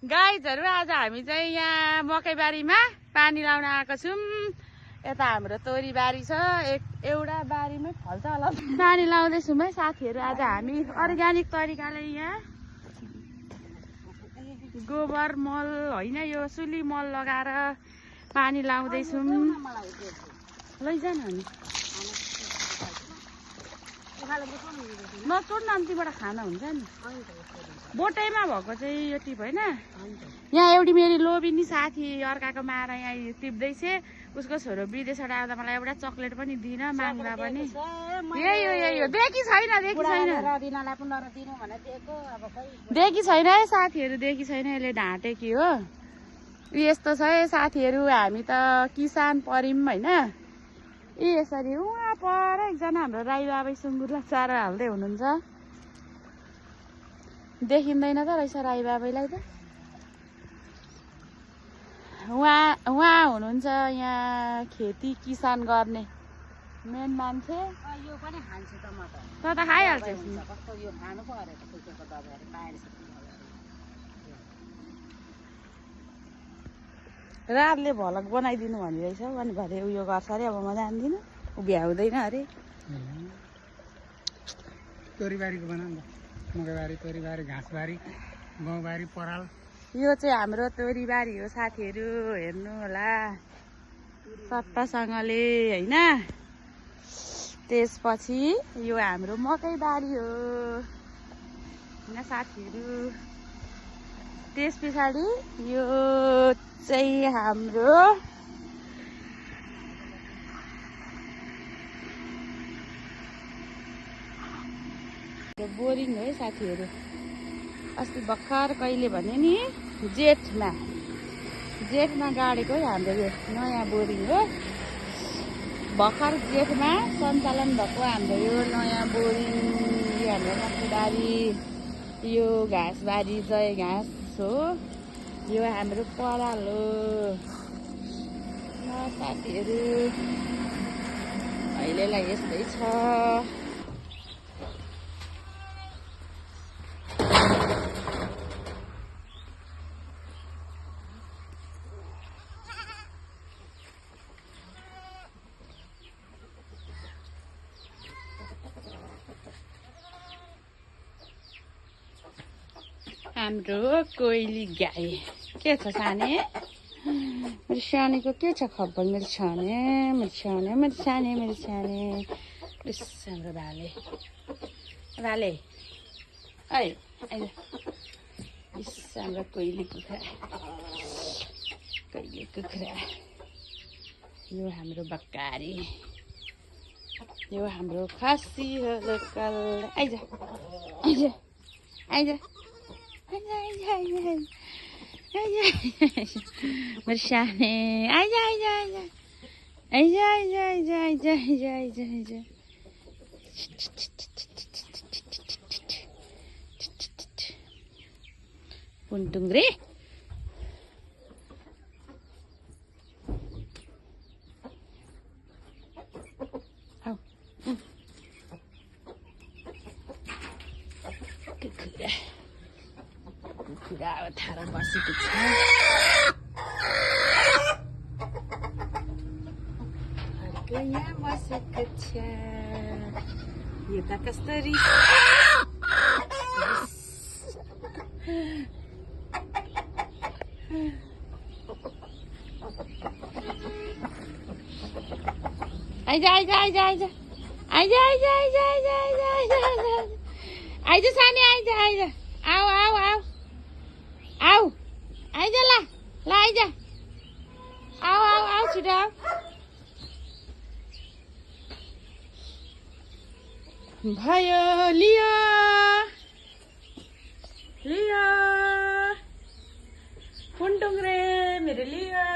गाइजहरु आज हामी चाहिँ यहाँ मकैबारीमा पानी लाउन आएको छौं। यता हाम्रो तोरी बारी छ, एउटा बारीमै फल्छ होला। पानी लाउँदैछौँ है साथीहरु। आज हामी अर्ग्यानिक तरिकाले यहाँ गोबर मल हैन यो सुली मल लगाएर पानी लाउँदैछौँ। लैजान अनि नचोड्न अन्तिबाट खाना हुन्छ नि। बोटैमा भएको चाहिँ यो टिप होइन। यहाँ एउटी मेरी लोभिनी साथी अर्काको मार यहाँ टिप्दैछ। उसको छोरो विदेशबाट आउँदा मलाई एउटा चक्लेट पनि दिन माग्दा पनि यही हो। देखि छैन है साथीहरु, देखि छैन। यसले ढाँटे कि हो यस्तो छ है साथीहरु। हामी त किसान परिम होइन। यसरी उहाँ पर एकजना हाम्रो राई बाबै सुँगुरलाई चारो हाल्दै हुनुहुन्छ। देखिँदैन त रहेछ राई बाबैलाई त। उहाँ हुनुहुन्छ यहाँ खेती किसान गर्ने मेन मान्छे। यो पनि खान्छु त म त। त खाइहाल्छस् नि। कस्तो यो खानु पो अरे त कुकुरको दबाईहरु पाएर रातले भलक बनाइदिनु भनिरहेछ अनि भरे उयो गर्छ अरे। अब म जान्दिनँ, उ भ्याउँदैन अरे। तोरीबारीको बनाउनु मकैबारी, तोरीबारी, घाँसबारी, गाउँबारी, पराल। यो चाहिँ हाम्रो तोरीबारी हो साथीहरु, हेर्नु होला सट्टासँगले होइन। त्यसपछि यो हाम्रो मकैबारी हो होइन साथीहरु। त्यस पछाडि यो चाहिँ हाम्रो बोरिङ हो है साथीहरु। अस्ति भर्खर कहिले भने नि जेठमा गाडेको है हाम्रो यो नयाँ बोरिङ हो। भर्खर जेठमा सञ्चालन भएको हाम्रो यो नयाँ बोरिङ। यो हाम्रो मकैबारी, यो घाँसबारी जय घाँस हो। यो हाम्रो पराल हो साथीहरु। अहिलेलाई यस्तै छ। हाम्रो कोइली गाई के छ साने? मेरो सानेको के छ खबर? मेरो छाने हाम्रो भाले आइज हाम्रो कोइली कुखुरा। यो हाम्रो बक्कारी, यो हाम्रो खसी हो लोकल। आइज मेरो साने आइज पुन्टुङ रे। कुखुरा थार बसेको छ। यहाँ बसेको छ। यो त कस्तरी आइज सानी आइज आऊ आइज ल आइज आऊ छिटो भयो। लियो पुन्टुङ रे मेरो लियो।